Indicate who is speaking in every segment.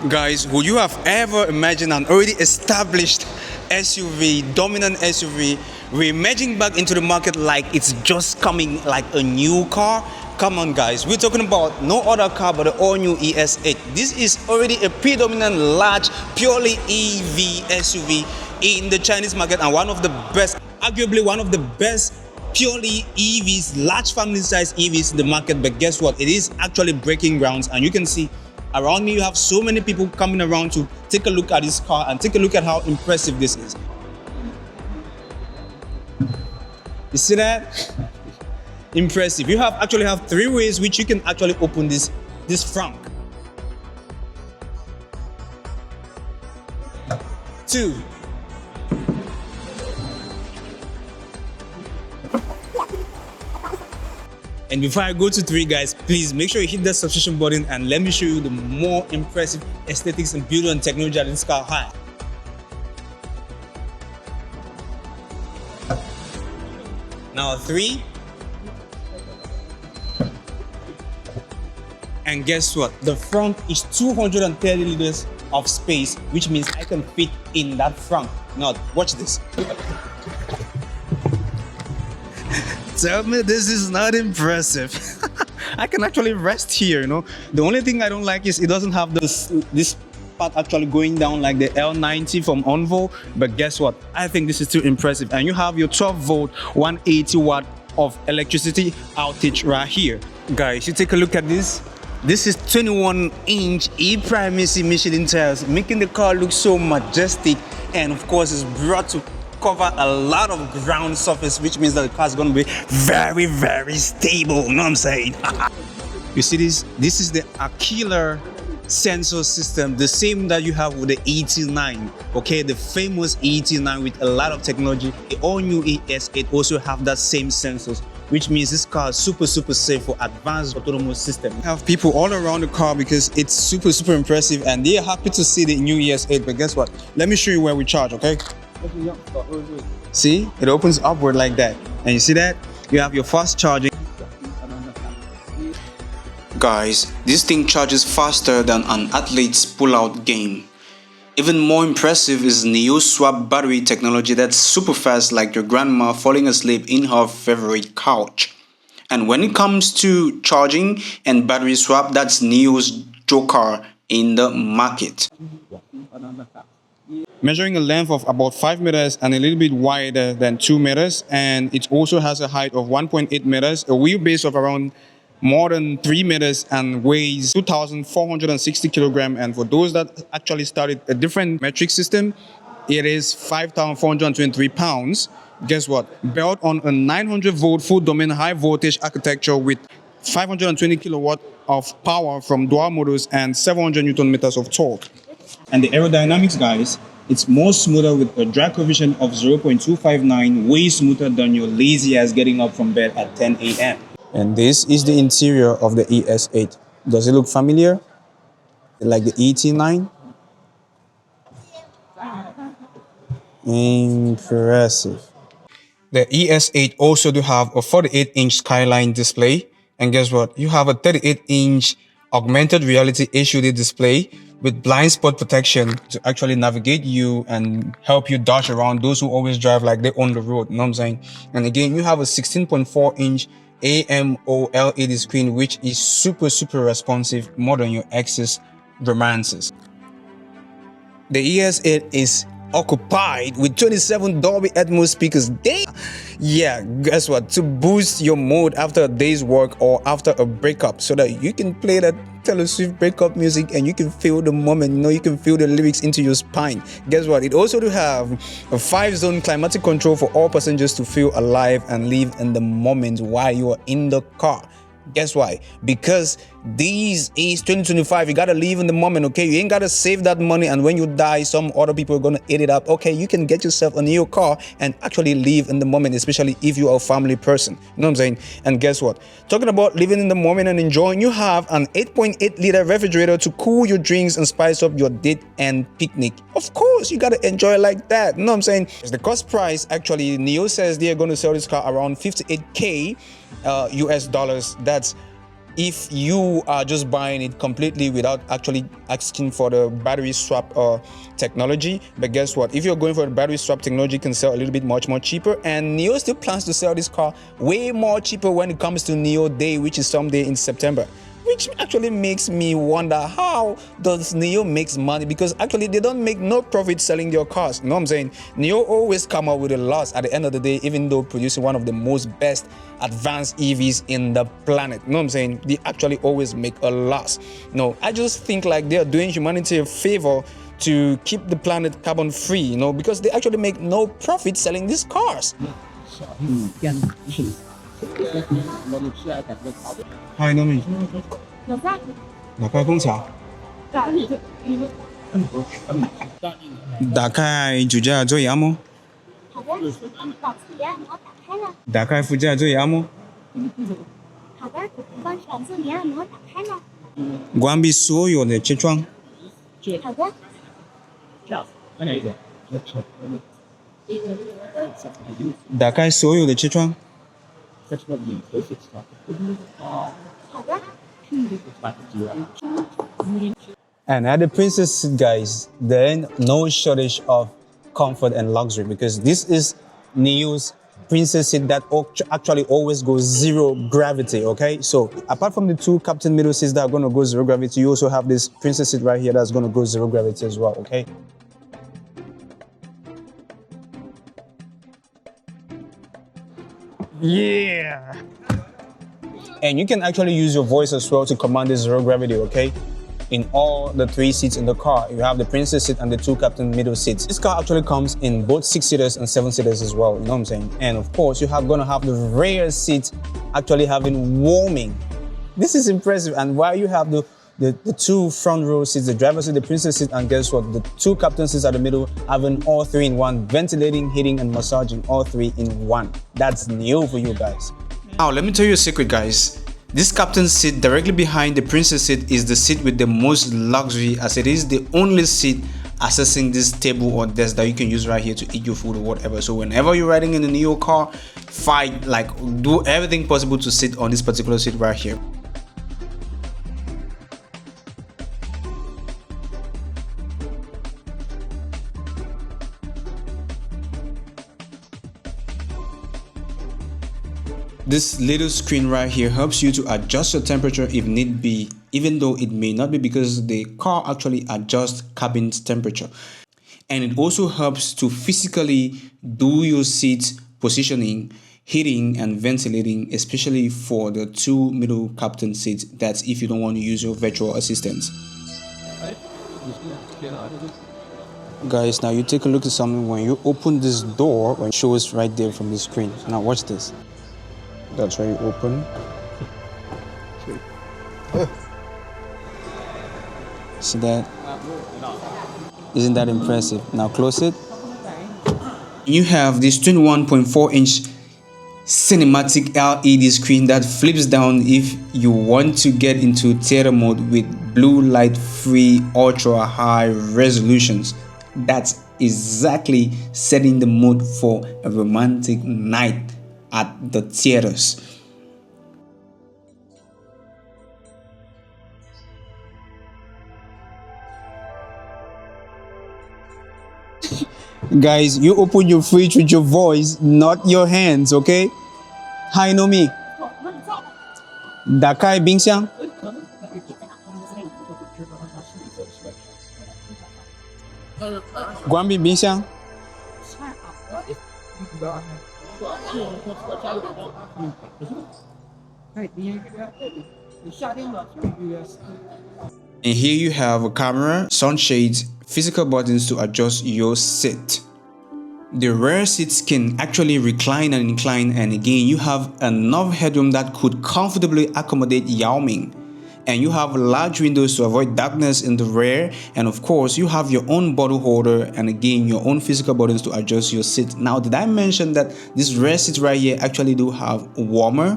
Speaker 1: Guys, would you have ever imagined an already established SUV, dominant SUV, re-emerging back into the market like it's just coming like a new car? Come on guys, we're talking about no other car but the all-new ES8. This is already a predominant large, purely EV SUV in the Chinese market and one of the best, arguably one of the best purely EVs, large family size EVs in the market. But guess what? It is actually breaking grounds, and you can see around me you have so many people coming around to take a look at this car and take a look at how impressive this is. You see that? Impressive. You actually have three ways which you can actually open this frunk. 2. And before I go to 3, guys, please make sure you hit that subscription button and let me show you the more impressive aesthetics and beauty and technology that this car has. Now 3. And guess what? The front is 230 liters of space, which means I can fit in that front. Now, watch this. Tell me this is not impressive. I can actually rest here, you know. The only thing I don't like is it doesn't have this part actually going down like the L90 from Onvo. But guess what? I think this is too impressive. And you have your 12 volt, 180 watt of electricity outage right here. Guys, you take a look at this. This is 21-inch e-primacy Michelin tires, making the car look so majestic, and of course it's brought to cover a lot of ground surface, which means that the car is going to be very, very stable. You know what I'm saying? You see this? This is the Aquila sensor system, the same that you have with the ET9. Okay, the famous ET9 with a lot of technology. The all-new ES8 also have that same sensors, which means this car is super safe for advanced autonomous system. I have people all around the car because it's super impressive, and they are happy to see the new ES8. But guess what? Let me show you where we charge, okay? See, it opens upward like that, and you see that? You have your fast charging. Guys, this thing charges faster than an athlete's pull-out game. Even more impressive is NIO swap battery technology that's super fast, like your grandma falling asleep in her favorite couch. And when it comes to charging and battery swap, that's NIO's joker in the market. Measuring a length of about 5 meters and a little bit wider than 2 meters, and it also has a height of 1.8 meters, a wheelbase of around more than 3 meters, and weighs 2,460 kilograms. And for those that actually started a different metric system, it is 5,423 pounds. Guess what? Built on a 900 volt full domain high voltage architecture with 520 kilowatt of power from dual motors and 700 newton meters of torque. And the aerodynamics, guys, it's more smoother with a drag coefficient of 0.259, way smoother than your lazy ass getting up from bed at 10 a.m. And this is the interior of the ES8. Does it look familiar? Like the ET9? Impressive. The ES8 also do have a 48-inch skyline display. And guess what? You have a 38-inch augmented reality HUD display with blind spot protection to actually navigate you and help you dodge around those who always drive like they're on the road. You know what I'm saying? And again, you have a 16.4-inch AMOLED screen, which is super responsive, more than your ex's romances. The ES8 is occupied with 27 Dolby Atmos speakers. Yeah, guess what? To boost your mood after a day's work or after a breakup, so that you can play that Taylor Swift breakup music and you can feel the moment, you know, you can feel the lyrics into your spine. Guess what? It also do have a 5-zone climatic control for all passengers to feel alive and live in the moment while you are in the car. Guess why? Because these is 2025. You gotta live in the moment, okay? You ain't gotta save that money, and when you die, some other people are gonna eat it up. Okay, you can get yourself a new car and actually live in the moment, especially if you are a family person. You know what I'm saying? And guess what? Talking about living in the moment and enjoying, you have an 8.8 liter refrigerator to cool your drinks and spice up your date and picnic. Of course, you gotta enjoy it like that. You know what I'm saying? The cost price, actually, NIO says they are gonna sell this car around 58K US dollars. That's if you are just buying it completely without actually asking for the battery swap technology. But guess what? If you're going for the battery swap technology, it can sell a little bit much more cheaper. And NIO still plans to sell this car way more cheaper when it comes to NIO Day, which is someday in September. Which actually makes me wonder, how does NIO makes money? Because actually they don't make no profit selling their cars. You know what I'm saying? NIO always come out with a loss at the end of the day, even though producing one of the most best advanced EVs in the planet. You know what I'm saying? They actually always make a loss. No, I just think like they are doing humanity a favor to keep the planet carbon free, you know, because they actually make no profit selling these cars. Hi, Nomi. 打开空调。打开主驾座椅按摩。
Speaker 2: 好的，保持离按摩打开了。
Speaker 1: 打开副驾座椅按摩。
Speaker 2: 好的，保持离按摩打开了。
Speaker 1: 关闭所有的车窗。
Speaker 2: 好的。
Speaker 1: 打开所有的车窗。
Speaker 2: 好的。
Speaker 1: And at the princess seat, guys, there ain't no shortage of comfort and luxury, because this is NIO's princess seat that actually always goes zero gravity, okay? So apart from the two captain middle seats that are going to go zero gravity, you also have this princess seat right here that's going to go zero gravity as well, okay? Yeah! And you can actually use your voice as well to command the zero gravity, okay? In all the 3 seats in the car, you have the princess seat and the 2 captain middle seats. This car actually comes in both 6-seaters and 7-seaters as well, you know what I'm saying? And of course, you have gonna have the rear seat actually having warming. This is impressive. And while you have the 2 front row seats, the driver's seat, the princess seat, and guess what? The 2 captain seats at the middle, having all 3 in one, ventilating, heating, and massaging, all 3 in one. That's new for you guys. Now, let me tell you a secret, guys. This captain's seat directly behind the princess seat is the seat with the most luxury, as it is the only seat accessing this table or desk that you can use right here to eat your food or whatever. So whenever you're riding in a NIO car, do everything possible to sit on this particular seat right here. This little screen right here helps you to adjust your temperature if need be, even though it may not be, because the car actually adjusts cabin's temperature. And it also helps to physically do your seat positioning, heating and ventilating, especially for the 2 middle captain seats. That's if you don't want to use your virtual assistants. Guys, now you take a look at something. When you open this door, it shows right there from the screen. Now watch this. That's where you open. See that? Isn't that impressive? Now close it. You have this 21.4-inch cinematic LED screen that flips down if you want to get into theater mode with blue light free ultra high resolutions. That's exactly setting the mood for a romantic night at the theaters. Guys, you open your fridge with your voice, not your hands, okay? Hi, Nomi. 打开冰箱。关闭冰箱。And here you have a camera, sunshades, physical buttons to adjust your seat. The rear seats can actually recline and incline, and again you have enough headroom that could comfortably accommodate Yao Ming. And you have large windows to avoid darkness in the rear, and of course you have your own bottle holder, and again your own physical buttons to adjust your seat. Now, did I mention that this rear seat right here actually do have warmer?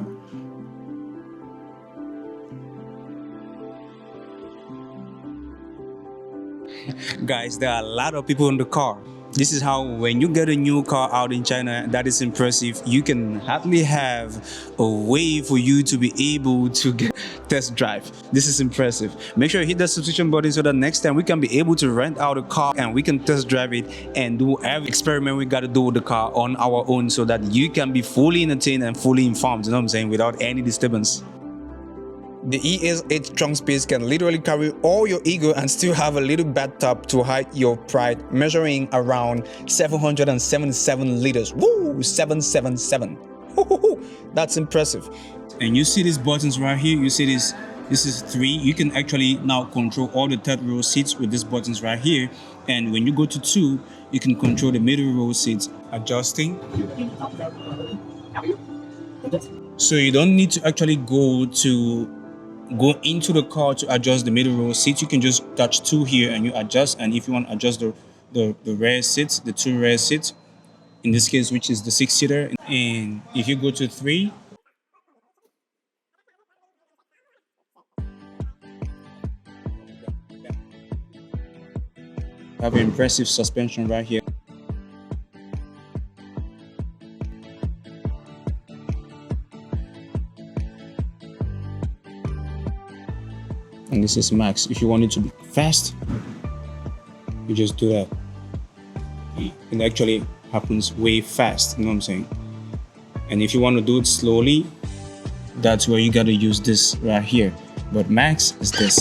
Speaker 1: Guys, there are a lot of people in the car. This is how when you get a new car out in China that is impressive, you can hardly have a way for you to be able to get test drive. This is impressive. Make sure you hit that subscription button so that next time we can be able to rent out a car and we can test drive it and do every experiment we got to do with the car on our own so that you can be fully entertained and fully informed, you know what I'm saying, without any disturbance. The ES8 trunk space can literally carry all your ego and still have a little bathtub to hide your pride, measuring around 777 liters. Woo! 777. That's impressive. And you see these buttons right here. You see this. This is 3. You can actually now control all the third row seats with these buttons right here. And when you go to 2, you can control the middle row seats, adjusting. So you don't need to actually go into the car to adjust the middle row seats. You can just touch 2 here and you adjust. And if you want to adjust the rear seats, the 2 rear seats, in this case, which is the 6-seater, and if you go to 3, have an impressive suspension right here. And this is max. If you want it to be fast, you just do that. It actually happens way fast, you know what I'm saying? And if you want to do it slowly, that's where you got to use this right here. But max is this.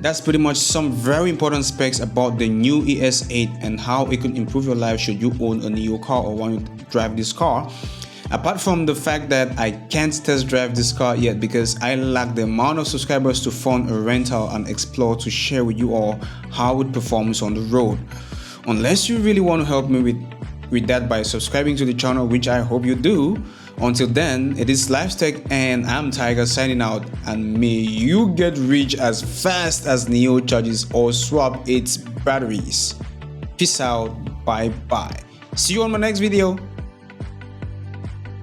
Speaker 1: That's pretty much some very important specs about the new ES8 and how it could improve your life should you own a NIO car or want to drive this car. Apart from the fact that I can't test drive this car yet because I lack the amount of subscribers to fund a rental and explore to share with you all how it performs on the road. Unless you really want to help me with that by subscribing to the channel, which I hope you do. Until then, it is Lifestech and I'm Tiger signing out, and may you get rich as fast as NIO charges or swap its batteries. Peace out, bye bye. See you on my next video.